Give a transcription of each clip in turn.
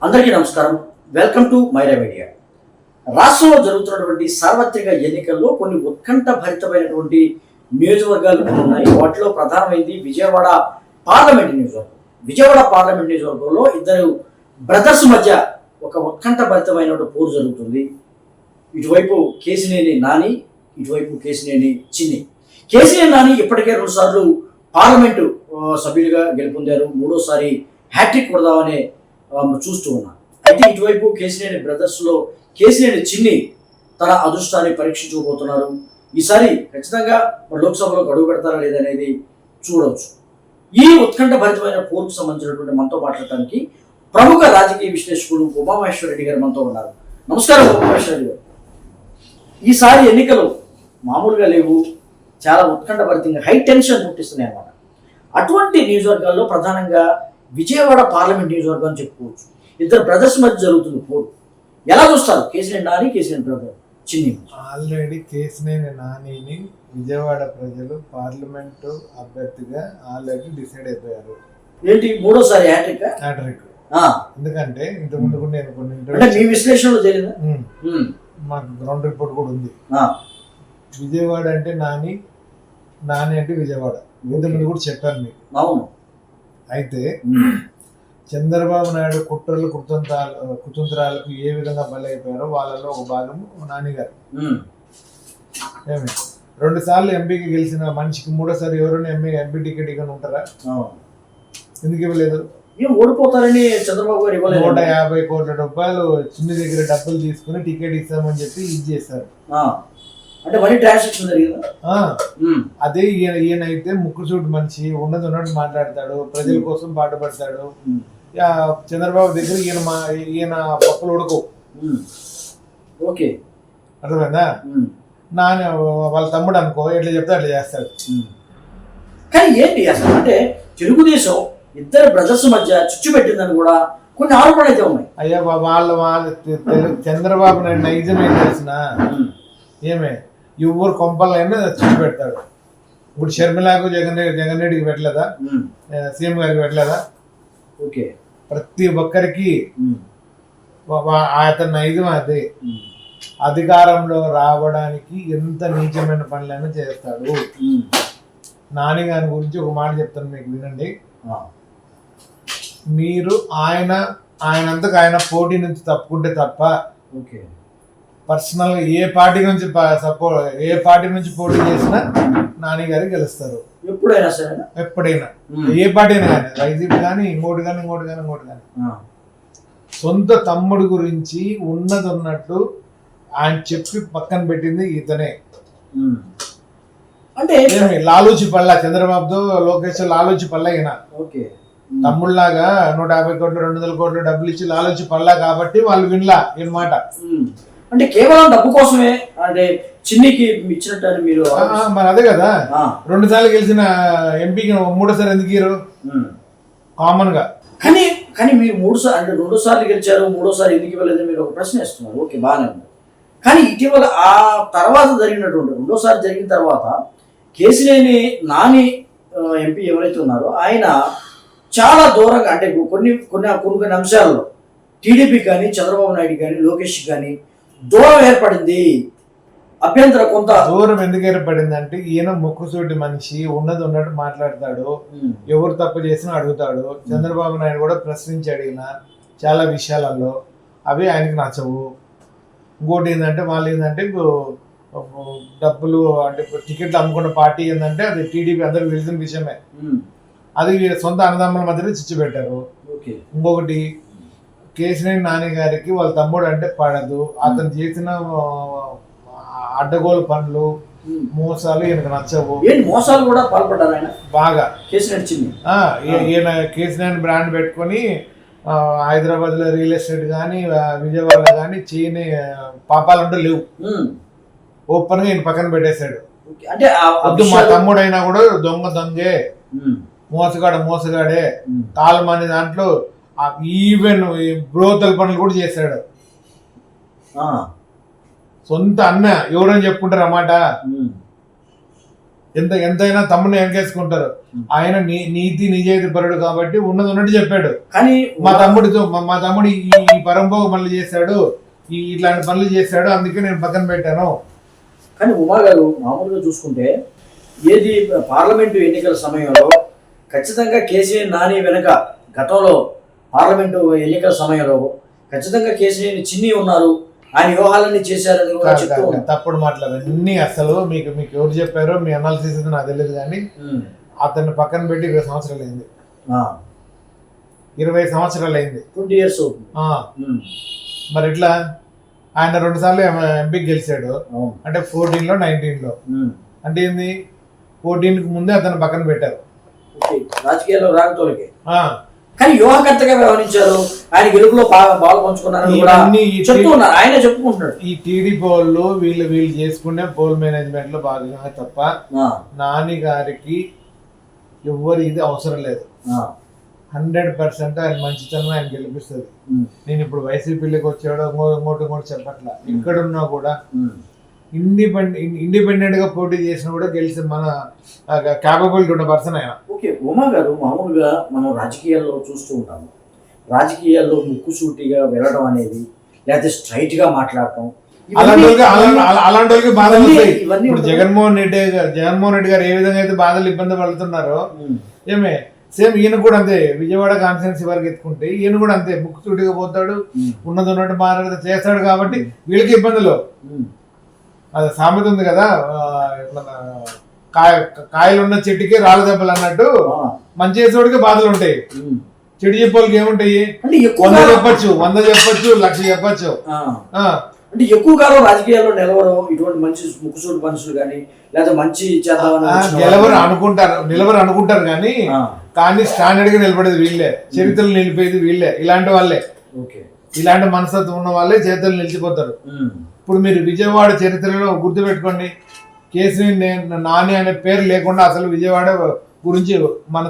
అందరికీ నమస్కారం. Welcome to Maira media. రాష్ట్రంలో జరుగుతున్నటువంటి సార్వత్రిక ఎన్నికల్లో కొన్ని ఉత్కంఠ భరితమైనటువంటి నియోజకవర్గాలు ఉన్నాయి. వాటిలో ప్రధానమైంది విజయవాడ పార్లమెంట్ నియోజకవర్గం. విజయవాడ పార్లమెంట్ నియోజకవర్గంలో ఇద్దరు బ్రదర్స్ మధ్య ఒక ఉత్కంఠ భరితమైన పోరు జరుగుతుంది. ఇటువైపు కేశినేని నాని, ఇటువైపు కేశినేని చిన్ని. కేశినేని నాని ఇప్పటికే 2 సార్లు పార్లమెంటు సభ్యులుగా గెలుపొందారు. 3వసారి హ్యాట్రిక్ కొడదామనే చూస్తూ ఉన్నాం. అయితే ఇటువైపు కేశినేని బ్రదర్స్లో కేశినేని చిన్ని తన అదృష్టాన్ని పరీక్షించుకోబోతున్నారు. ఈసారి ఖచ్చితంగా లోక్సభలో గడువు పెడతారా లేదనేది చూడవచ్చు. ఈ ఉత్కంఠ భరితమైన పోరుకు సంబంధించినటువంటి మనతో మాట్లాడటానికి ప్రముఖ రాజకీయ విశ్లేషకుడు ఉమామహేశ్వర రెడ్డి గారు మనతో ఉన్నారు. నమస్కారం ఉమామహేశ్వర రెడ్డి గారు. ఈసారి ఎన్నికలు మామూలుగా లేవు, చాలా ఉత్కంఠ భరితంగా హై టెన్షన్ పుట్టిస్తున్నాయి అన్నమాట. అటువంటి నియోజకవర్గాల్లో ప్రధానంగా విజయవాడ పార్లమెంట్ నియోజకవర్గం అని చెప్పుకోవచ్చు. ఇద్దరు బ్రదర్స్ మధ్య జరుగుతుంది పోరు. ఎలా చూస్తారు కేశినేని నాని, కేశినేని బ్రదర్ చిన్ని? ఆల్రెడీ కేశినేని నానిని విజయవాడ ప్రజలు పార్లమెంటు అభ్యర్థిగా ఆల్రెడీ డిసైడ్ అయిపోయారు. ఏంటి 3వసారి హ్యాట్రిక్? ఎందుకంటే ఇంతకుముందు కూడా నేను కొన్ని మీ విశ్లేషణలో జరిగిందా? మాకు గ్రౌండ్ రిపోర్ట్ కూడా ఉంది. విజయవాడ అంటే నాని, నాని అంటే విజయవాడ. ఇంతకుముందు కూడా చెప్పాను మీకు. అవును. అయితే చంద్రబాబు నాయుడు కుట్రలు కుతంత్రాలకు ఏ విధంగా బలైపోయారో వాళ్ళలో ఒక భాగం నానిగారు. ఏమి 2 సార్లు ఎంపీకి గెలిచిన మనిషికి 3వసారి ఎవరైనా ఎంపీ టికెట్ ఇక ఉంటారా? ఎందుకు ఇవ్వలేదు? ఓడిపోతారని చంద్రబాబు గారు ఇవ్వలేదు. 150 కోట్ల రూపాయలు చిన్ని దగ్గర డబ్బులు తీసుకుని టికెట్ ఇస్తామని చెప్పి ఇది చేశారు. అంటే మనీ ట్రాన్సాక్షన్ జరిగిందా? అదే ఈయన అయితే ముక్కుసూటి మనిషి, ఉన్నది ఉన్నట్టు మాట్లాడతాడు, ప్రజల కోసం పాటుపడతాడు. చంద్రబాబు దగ్గర ఈయన పప్పులు ఉడకవు. ఓకే, అర్థమైందా? నాని వాళ్ళ తమ్ముడు అనుకో, ఎట్లా చెప్తే అట్లా చేస్తాడు. కానీ ఏంటి అసలు అంటే తెలుగుదేశం ఇద్దరు బ్రదర్స్ మధ్య చిచ్చు పెట్టిందని కూడా కొన్ని ఆరోపణలు అయితే ఉన్నాయి. అయ్యా వాళ్ళ చంద్రబాబు నాయుడు నైజం ఏం తెలిసిన ఏమే ఎవరు కొంపలైనా చిచ్చు పెడతాడు. ఇప్పుడు షర్మిలాకు జగన్ రెడ్డికి పెట్టలేదా? సీఎం గారికి పెట్టలేదా? ఓకే, ప్రతి ఒక్కరికి అతని నైజం అదే. అధికారంలో రావడానికి ఎంత నీచమైన పనులైనా చేస్తాడు. నాని గారి గురించి ఒక మాట చెప్తాను మీకు, వినండి. మీరు ఆయనంతకు ఆయన పోటీ నుంచి తప్పుకుంటే తప్ప పర్సనల్ ఏ పార్టీ నుంచి పోటీ చేసినా నాని గారికి గెలుస్తారు. ఎప్పుడైనా సరే, ఎప్పుడైనా ఏ పార్టీ అయినా కానీ, వైసీపీ కానీ ఇంకోటి కానీ. సొంత తమ్ముడు గురించి ఉన్నది ఉన్నట్టు ఆయన చెప్పి పక్కన పెట్టింది ఇతనే. అంటే లాలూచి పళ్ళ చంద్రబాబుతో లోకేష్ లాలూచి పళ్ళ అయినా తమ్ముళ్లాగా 150 కోట్లు 200 కోట్లు డబ్బులు ఇచ్చి లాలూచి పళ్ళ కాబట్టి వాళ్ళు వినలా మాట. అంటే కేవలం డబ్బు కోసమే అంటే చిన్నికి ఇచ్చినట్టు మీరు మరి అదే కదా. 2 సార్లు గెలిచిన ఎంపీకి 3వసారి ఎందుకు ఇయ్యరు కామన్ గా? కానీ మీరు 3 సార్లు అంటే 2 సార్లు గెలిచారు, 3వసారి ఎందుకు ఇవ్వలేదు మీరు ఒక ప్రశ్న వేస్తున్నారు. ఓకే, బాగానే ఉంది. కానీ ఇటీవల ఆ తర్వాత జరిగినటువంటి 2వసారి జరిగిన తర్వాత కేశినేని నాని ఎంపీ ఎవరైతే ఉన్నారో ఆయన చాలా దూరంగా అంటే కొన్ని అంశాల్లో టీడీపీ కానీ చంద్రబాబు నాయుడు కానీ లోకేష్ కానీ దూరం ఏర్పడింది. అభ్యంతరం కొంత దూరం ఎందుకు ఏర్పడింది అంటే ఈయన ముక్కుసూటి మనిషి, ఉన్నది ఉన్నట్టు మాట్లాడతాడు, ఎవరు తప్పు చేసినా అడుగుతాడు. చంద్రబాబు నాయుడు కూడా ప్రశ్నించి అడిగిన చాలా విషయాలలో అవి ఆయనకి నచ్చవు. ఇంకోటి ఏంటంటే వాళ్ళు ఏంటంటే డబ్బులు అంటే టికెట్లు అమ్ముకున్న పార్టీ ఏంటంటే అది టీడీపీ అందరికి తెలిసిన విషయమే. అది సొంత అన్నదమ్ముల మధ్యలో చిచ్చు పెట్టారు. ఇంకొకటి కేశినేని నాని గారికి వాళ్ళ తమ్ముడు అంటే పడదు. అతను చేసిన అడ్డగోలు పనులు, మోసాలు ఈయనకు నచ్చవు. మోసాలు కూడా పాల్పడ్డారు ఆయన బాగా. ఈయన కేశినేని బ్రాండ్ పెట్టుకొని హైదరాబాద్ లో రియల్ ఎస్టేట్ కానీ విజయవాడ కానీ చేయని పాపాలంటూ లేవు. ఓపెన్ గా ఈయన పక్కన పెట్టేశాడు. అంటే మా తమ్ముడైనా కూడా దొంగే, మోసగాడే, తాళమని దాంట్లో ఈవెన్ బ్రోతల పనులు కూడా చేశాడు. సొంత అన్న ఎవరని చెప్పుకుంటారు అన్నమాట. ఎంతైనా తమ్ముని వెనకేసుకుంటారు. ఆయన నీతి నిజాయితీ పరుడు కాబట్టి ఉన్నది ఉన్నట్టు చెప్పాడు. కానీ మా తమ్ముడు ఈ పరంభోగ పనులు చేశాడు, ఇట్లాంటి పనులు చేశాడు, అందుకే నేను పక్కన పెట్టాను. కానీ ఉమా గారు మామూలుగా చూసుకుంటే ఏది పార్లమెంటు ఎన్నికల సమయంలో ఖచ్చితంగా కేసీఆర్ నాని వెనక గతంలో పార్లమెంటు ఎన్నికల సమయంలో ఖచ్చితంగా కేసీఆర్ చిన్ని ఉన్నారు, ఆయన వ్యూహాలన్నీ చేశారని కూడా చెప్తూ ఉన్నారు. తప్పుడు మాట్లాడారు అన్ని. అసలు మీకు ఎవరు చెప్పారో మీ అనాలిసిస్ నాకు తెలియదు, కానీ అతన్ని పక్కన పెట్టి 20 సంవత్సరాలు అయింది. 20 సంవత్సరాలు అయింది, 20 years. మరి ఇట్లా ఆయన 2 సార్లు ఎంపీకి గెలిచాడు అంటే 14లో 19లో. అంటే ఏంది, 14కి ముందే అతను పక్కన పెట్టారు రాజకీయాల్లో రాకతోలికి. కానీ వ్యూహకర్తగా వ్యవహరించారు, ఆయన గెలుపులో బాగా పంచుకున్నారని కూడా చెప్తున్నారు, ఆయన చెప్పుకుంటున్నాడు. ఈ టీడీపీ వాళ్ళు వీళ్ళు చేసుకునే పోల్ మేనేజ్మెంట్ లో భాగంగా తప్ప నాని గారికి ఎవ్వరు ఇది అవసరం లేదు. 100% ఆయన మంచితనం ఆయన గెలిపిస్తుంది. నేను ఇప్పుడు వైసీపీలోకి వచ్చాడో ఇంకోటి చెప్పట్లా, ఎక్కడున్నా కూడా ఇండిపెండెంట్ గా పోటీ చేసినా కూడా గెలిచి మన క్యాపబిలిటీ ఉన్న పర్సన్ ఆయన. ఓకే ఉమా గారు, మామూలుగా మనం రాజకీయాల్లో చూస్తూ ఉంటాము, రాజకీయాల్లో ముక్కుసూటిగా వెళ్ళడం అనేది, లేకపోతే స్ట్రైట్ గా మాట్లాడటం, అలాంటి వాళ్ళకి బాధలు ఇప్పుడు జగన్మోహన్ రెడ్డి గారు ఏ విధంగా అయితే బాధలు ఇబ్బంది పడుతున్నారో ఏమే సేమ్ ఈయన కూడా అంతే. విజయవాడ కాన్స్టిట్యున్సీ వరకు ఎత్తుకుంటే ఈయన కూడా అంతే, ముక్కుసూటిగా పోతాడు, ఉన్నది ఉన్నట్టు మాట్లాడితే చేస్తాడు. కాబట్టి వీళ్ళకి ఇబ్బందులు. అది సామెత ఉంది కదా, కాయలున్న చెట్టుకి రాళ్ళ దెబ్బలు అన్నట్టు మంచి చేసేవాడికి బాధలు ఉంటాయి, చెడు చెప్పోళ్ళకి ఏముంటాయి, 100 చెప్పచ్చు 1,00,000 చెప్పచ్చు. అంటే ఎక్కువ కాలం రాజకీయాల్లో నిలవరు ఇటువంటి మంచి ముక్కుసూటి మనుషులు కానీ, లేదా మంచి నిలవరు అనుకుంటారు కానీ స్టాండర్డ్ గా నిలబడేది వీళ్ళే, చరిత్రలు నిలిపేది వీళ్ళే. ఇలాంటి వాళ్ళే, ఇలాంటి మనస్తత్వం ఉన్న వాళ్ళే చరిత్రలు నిలిచిపోతారు. ఇప్పుడు మీరు విజయవాడ చరిత్రలో గుర్తుపెట్టుకోండి, కేసీఆర్ నాని అనే పేరు లేకుండా అసలు విజయవాడ గురించి మన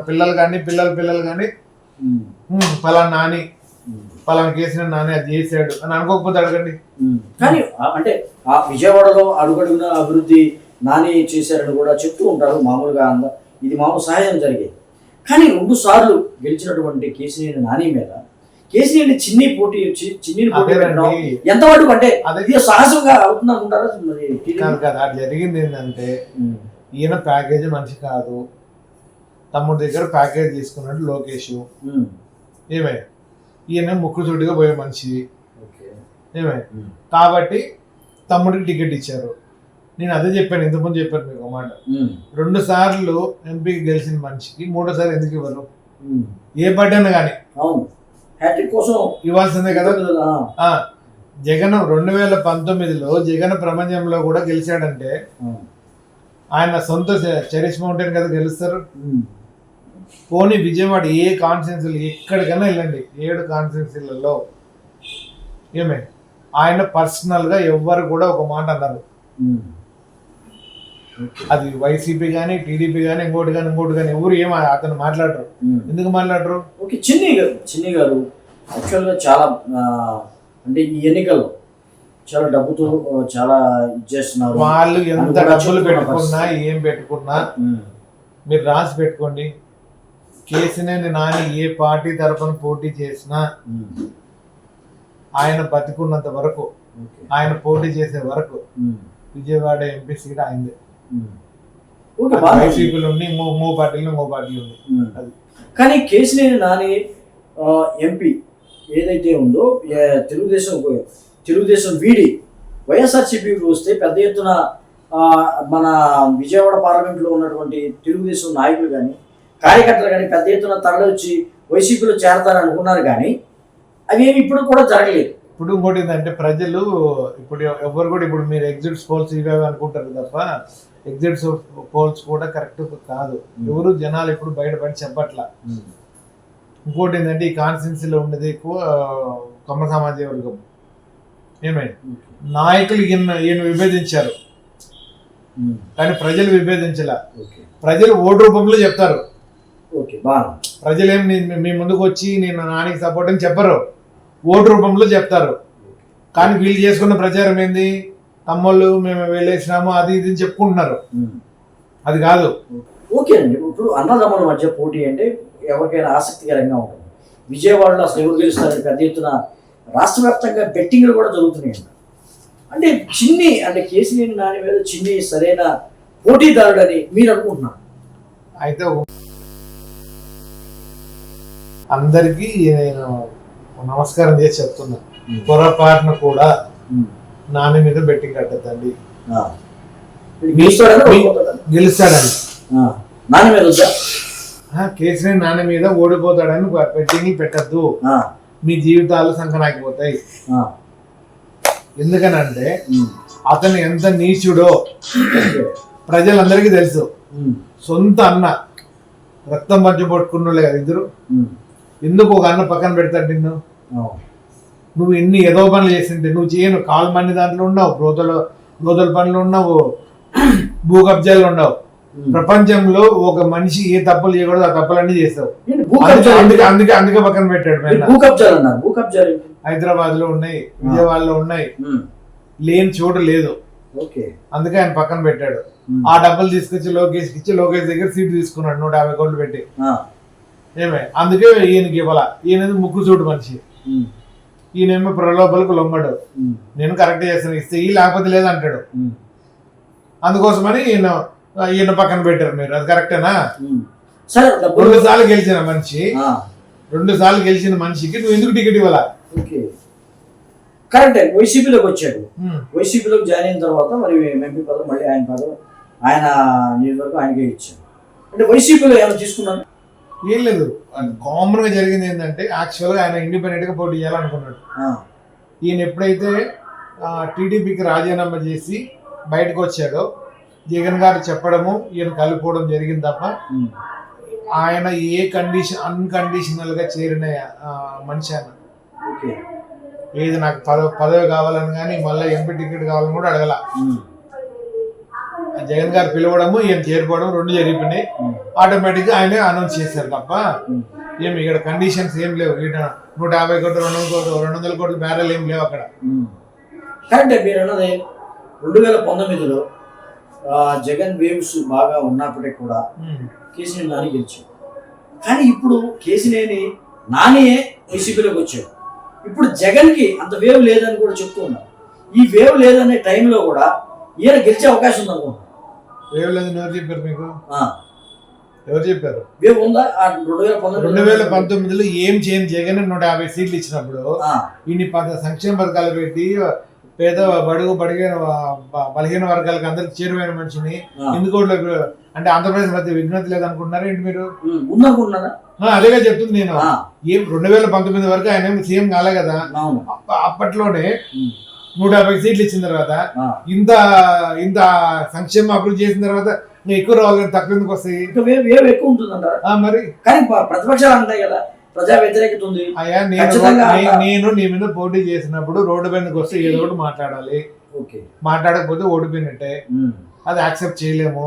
పిల్లలు కానీ పిల్లలు కానీ పలానా నాని పలానా కేసీఆర్ నాని అది చేశాడు అని అనుకోకపోతే అడగండి. కానీ అంటే ఆ విజయవాడలో అడుగడుగున అభివృద్ధి నాని చేశారని కూడా చెప్తూ ఉంటారు. మామూలుగా ఇది మామూలు సహజం జరిగేది. కానీ 2 సార్లు గెలిచినటువంటి కేసీఆర్ నాని మీద కేసీఆర్ చిన్ని పోటీ పెట్టడం ఎంతవరకు అంటే అది సహజంగా అవుతుంది అనుకుంటారా? అది జరిగింది ఏంటంటే, ఈయన ప్యాకేజ్ మనిషి కాదు, తమ్ముడి దగ్గర ప్యాకేజ్ తీసుకున్నాడు లోకేష్. ఏమే ఈయన ముక్కుసూటిగా పోయే మనిషి ఏమే, కాబట్టి తమ్ముడికి టికెట్ ఇచ్చారు. నేను అదే చెప్పాను, ఇంతకుముందు చెప్పాను మీకు ఒక మాట. 2 సార్లు ఎంపీకి గెలిచిన మనిషికి 3వ సారి ఎందుకు ఇవ్వరు? ఏ పార్టీ అయినా కానీ ఇవ్వాల్సిందే కదా. జగన్ 2019లో జగన్ ప్రపంచంలో కూడా గెలిచాడంటే ఆయన సొంత చరిష్మా ఉంటేనే కదా గెలుస్తారు. పోనీ విజయవాడ ఏ కాన్స్టిట్యున్సీలు ఎక్కడికైనా వెళ్ళండి, 7 కాన్స్టిట్యున్సీలలో ఏమే ఆయన పర్సనల్ గా ఎవ్వరు కూడా ఒక మాట అన్నారు. అది వైసీపీ కానీ టీడీపీ కానీ ఇంకోటి కానీ ఎవరు ఏం అతను మాట్లాడరు. ఎందుకు మాట్లాడరు? ఓకే, చిన్ని గారు యాక్చువల్గా చాలా అంటే ఈ ఎన్నికల్లో చాలా డబ్బుతో చాలా ఇచ్చేస్తున్నారు. వాళ్ళు ఎంత డబ్బులు పెట్టుకున్నా ఏం పెట్టుకున్నా మీరు రాసి పెట్టుకోండి, కేసీఆర్ నాని ఏ పార్టీ తరఫున పోటీ చేసినా ఆయన బతికున్నంత వరకు, ఆయన పోటీ చేసే వరకు విజయవాడ ఎంపీ సీట్ అయింది. వైసీపీలు ఉండి మూ పార్టీలు అది. కానీ కేసీఆర్ నాని ఎంపీ ఏదైతే ఉందో తెలుగుదేశం వీడి వైఎస్ఆర్సీపీకి వస్తే పెద్ద ఎత్తున మన విజయవాడ పార్లమెంట్లో ఉన్నటువంటి తెలుగుదేశం నాయకులు కానీ కార్యకర్తలు కానీ పెద్ద ఎత్తున తరలివచ్చి వైసీపీలో చేరతారని అనుకున్నారు. కానీ అవి ఏమి ఇప్పుడు కూడా జరగలేదు. ఇప్పుడు ఇంకోటి ఏంటంటే, ప్రజలు ఇప్పుడు ఎవరు కూడా ఇప్పుడు మీరు ఎగ్జిట్ పోల్స్ ఇవే అనుకుంటారు తప్ప ఎగ్జిట్ పోల్స్ కూడా కరెక్ట్ కాదు. ఎవరు జనాలు ఇప్పుడు బయటపడి చెప్పట్లా. ఇంకోటి ఏంటంటే, ఈ కాన్స్టిట్యున్సీలో ఉండేది ఎక్కువ కమ్మ సామాజిక వర్గం. ఏమైంది, నాయకులు ఈయన విభేదించారు కానీ ప్రజలు విభేదించలే. ప్రజలు ఓటు రూపంలో చెప్తారు. ప్రజలు ఏం మీ ముందుకు వచ్చి నేను నానికి సపోర్ట్ అని చెప్పరు, ఓటు రూపంలో చెప్తారు. కానీ వీళ్ళు చేసుకున్న ప్రచారం ఏంది, తమ్ముళ్ళు మేము వెళ్ళేసినాము అది ఇది చెప్పుకుంటున్నారు. అది కాదు. ఓకే అండి. ఇప్పుడు అన్నదమ్ముల మధ్య పోటీ అంటే ఎవరికైనా ఆసక్తికరంగా ఉంటుంది. విజయవాడలో అసలు ఎవరు గెలుస్తారని పెద్ద ఎత్తున రాష్ట్ర వ్యాప్తంగా బెట్టింగ్లు కూడా జరుగుతున్నాయి. అంటే చిన్ని అంటే కేసీఆర్ నాని మీద చిన్ని సరైన పోటీదారుడని మీరు అనుకుంటున్నారు? అయితే అందరికీ నేను నమస్కారం చేసి చెప్తున్నా, పొరపాటున కూడా నాని మీద బెట్టింగ్ కట్టద్దండి. గెలుస్తాడని నాని మీద కేసీఆర్ నాని మీద ఓడిపోతాడని బెట్టింగ్ పెట్టద్దు. మీ జీవితాలు సంకనాకిపోతాయి. ఎందుకనంటే అతను ఎంత నీచుడో ప్రజలందరికీ తెలుసు. సొంత అన్న రక్తం మధ్య పట్టుకున్నోళ్ళే కదా ఇద్దరు. ఎందుకు ఒక అన్న పక్కన పెడతాడు నిన్ను? నువ్వు ఎన్ని ఏదో పనులు చేసింటే నువ్వు చేయను. కాలు మంది దాంట్లో ఉన్నావు, రోదల పనులు ఉన్నావు, భూ కబ్జాలు ఉండవు. ప్రపంచంలో ఒక మనిషి ఏ తప్పులు చేయకూడదు ఆ తప్పులన్నీ చేస్తావు. అందుకే పక్కన పెట్టాడు. హైదరాబాద్ లో ఉన్నాయి, విజయవాడలో ఉన్నాయి, లేని చోటు లేదు. అందుకే ఆయన పక్కన పెట్టాడు. ఆ డబ్బులు తీసుకొచ్చి లోకేష్ ఇచ్చి లోకేష్ దగ్గర సీట్ తీసుకున్నాడు 150 కోట్లు పెట్టి. ఏమే అందుకే ఈయనకి ఇవ్వాల. ఈయన ముక్కు చోటు మనిషి, ఈయనేమో ప్రలోభలకు లొంగడు. నేను కరెక్ట్ చేస్తాను, ఇస్తే ఈ లేకపోతే లేదంటాడు. అందుకోసమని ఈయన పక్కన పెట్టారు మీరు. అది కరెక్టేనా? 2 సార్లు గెలిచిన మనిషి, 2 సార్లు గెలిచిన మనిషికి నువ్వు ఎందుకు టికెట్ ఇవ్వాలా? కరెక్టే. వైసీపీలోకి వచ్చాడు. వైసీపీలోకి జాయిన్ అయిన తర్వాత మరి ఎంపీ పదవి మళ్ళీ ఆయన నియోజకవర్గం ఆయనకే ఇచ్చాడు. అంటే వైసీపీలో ఏమైనా తీసుకున్నాను? ఏం లేదు. కామన్ గా జరిగింది ఏంటంటే యాక్చువల్ గా ఆయన ఇండిపెండెంట్ గా పోటీ చేయాలనుకున్నాడు. ఈయన ఎప్పుడైతే టీడీపీకి రాజీనామా చేసి బయటకు వచ్చాడో జగన్ గారు చెప్పడము ఈయన కలిపోవడం జరిగింది తప్ప ఆయన ఏ కండిషన్ అన్కండిషనల్ గా చేరిన మనిషి ఆయన. ఏది నాకు పదవి కావాలని కానీ మళ్ళీ ఎంపీ టికెట్ కావాలని కూడా అడగల. జగన్ గారు పిలవడము ఈయన చేరిపోవడం 2 జరిగిపోయినాయి. ఆటోమేటిక్ గా ఆయనే అనౌన్స్ చేశారు తప్ప ఏమి ఇక్కడ కండిషన్స్ ఏం లేవు. ఇక్కడ 150 కోట్లు 200 కోట్లు బ్యారెల్ ఏం లేవు అక్కడ. కరెక్టే మీరు అన్నది. 2019లో జగన్ వేవ్స్ బాగా ఉన్నప్పటికీ కూడా కేసీఆర్ నాని గెలిచాడు. కానీ ఇప్పుడు కేసీఆర్ నానియే వైసీపీలోకి వచ్చాడు. ఇప్పుడు జగన్ కి అంత వేవ్ లేదని కూడా చెప్తూ ఉన్నారు. ఈ వేవ్ లేదనే టైంలో కూడా ఈయన గెలిచే అవకాశం ఉంది అనుకుంటున్నాను. వేవ్ లేదని ఎవరు చెప్పారు మీకు? ఎవరు చెప్పారు? వేవ్ ఉందా? 2019లో ఏం చేయని జగన్ 150 సీట్లు ఇచ్చినప్పుడు ఇన్ని సంక్షేమ పథకాలు పెట్టి పేద బడుగు బలహీన వర్గాలకు అందరికి చేరువైన మనిషిని ఎందుకు అంటే ఆంధ్రప్రదేశ్ మధ్య విజ్ఞత లేదనుకుంటున్నారా ఏంటి మీరు? ఉందనుకుంటున్నారా? అదేగా చెప్తుంది నేను. ఏం 2019 వరకు ఆయన సీఎం కాలే కదా. అప్పట్లోనే 150 సీట్లు ఇచ్చిన తర్వాత ఇంత సంక్షేమ అభివృద్ధి చేసిన తర్వాత ఎక్కువ రావాలని తక్కువ ఎందుకు వస్తాయి? ఎక్కువ ఉంటుందంటారా? మరి కానీ ప్రతిపక్షాలు అంటాయి కదా ప్రజా వ్యతిరేకత ఉంది. అయ్యా నేను నీ మీద పోటీ చేసినప్పుడు రోడ్డు మీదకి వస్తే ఏదో ఒకటి మాట్లాడాలి. మాట్లాడకపోతే ఓడిపోయినట్టే. అది యాక్సెప్ట్ చేయలేము.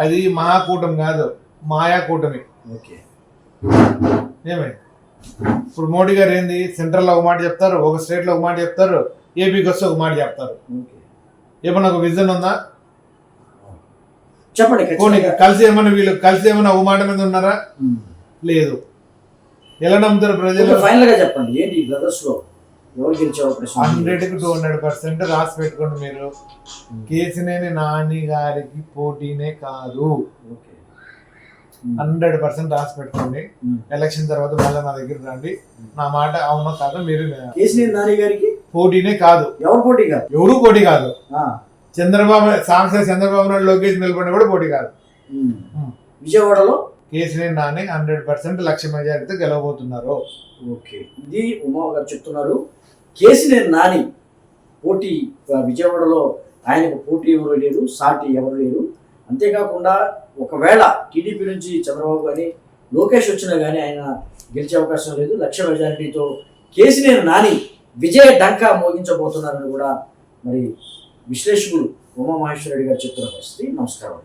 అది మహాకూటమి కాదు, మాయా కూటమి. ఏమే ఇప్పుడు మోడీ గారు ఏంది సెంట్రల్ లో ఒక మాట చెప్తారు, ఒక స్టేట్ లో ఒక మాట చెప్తారు, ఏపీకి వస్తే ఒక మాట చెప్తారు. ఏమన్నా ఒక విజన్ ఉందా? చెప్పండి. వీళ్ళు కలిసి ఏమన్నా ఒక మాట మీద ఉన్నారా? లేదు. ఎలా నమ్ముతారు ప్రజలు? ఫైనల్ గా చెప్పండి ఏంటి బ్రదర్స్ లో ఎవరు గెలిచే అవకాశం? 100కి 200% రాసి పెట్టుకోండి మీరు. కేసీనేని నాని గారికి పోటీనే కాదు. 100% రాసి పెట్టుకోండి. ఎలక్షన్ తర్వాత మళ్ళీ నా దగ్గర రండి. నా మాట అవునో కాదో మీరు. కేసీనేని నాని గారికి పోటీనే కాదు. ఎవరు పోటీ కాదు? ఎవరు పోటీ కాదు. చంద్రబాబు నాయుడు లోకేష్ నిలబడిన కూడా పోటీ కాదు. విజయవాడలో కేసీఆర్ నాని 100% లక్ష మెజారిటీతో గెలవబోతున్నారు. ఇది ఉమా గారు చెప్తున్నారు. కేసీఆర్ నాని పోటీ విజయవాడలో ఆయనకు పోటీ ఎవరు లేరు, సాటి ఎవరు లేరు. అంతేకాకుండా ఒకవేళ టీడీపీ నుంచి చంద్రబాబు కానీ లోకేష్ వచ్చినా కానీ ఆయన గెలిచే అవకాశం లేదు. లక్ష మెజారిటీతో కేసీఆర్ నాని విజయ డంకా మోగించబోతున్నారని కూడా మరి విశ్లేషకులు ఉమా మహేశ్వర రెడ్డి గారు చెప్తున్న పరిస్థితి. నమస్కారం.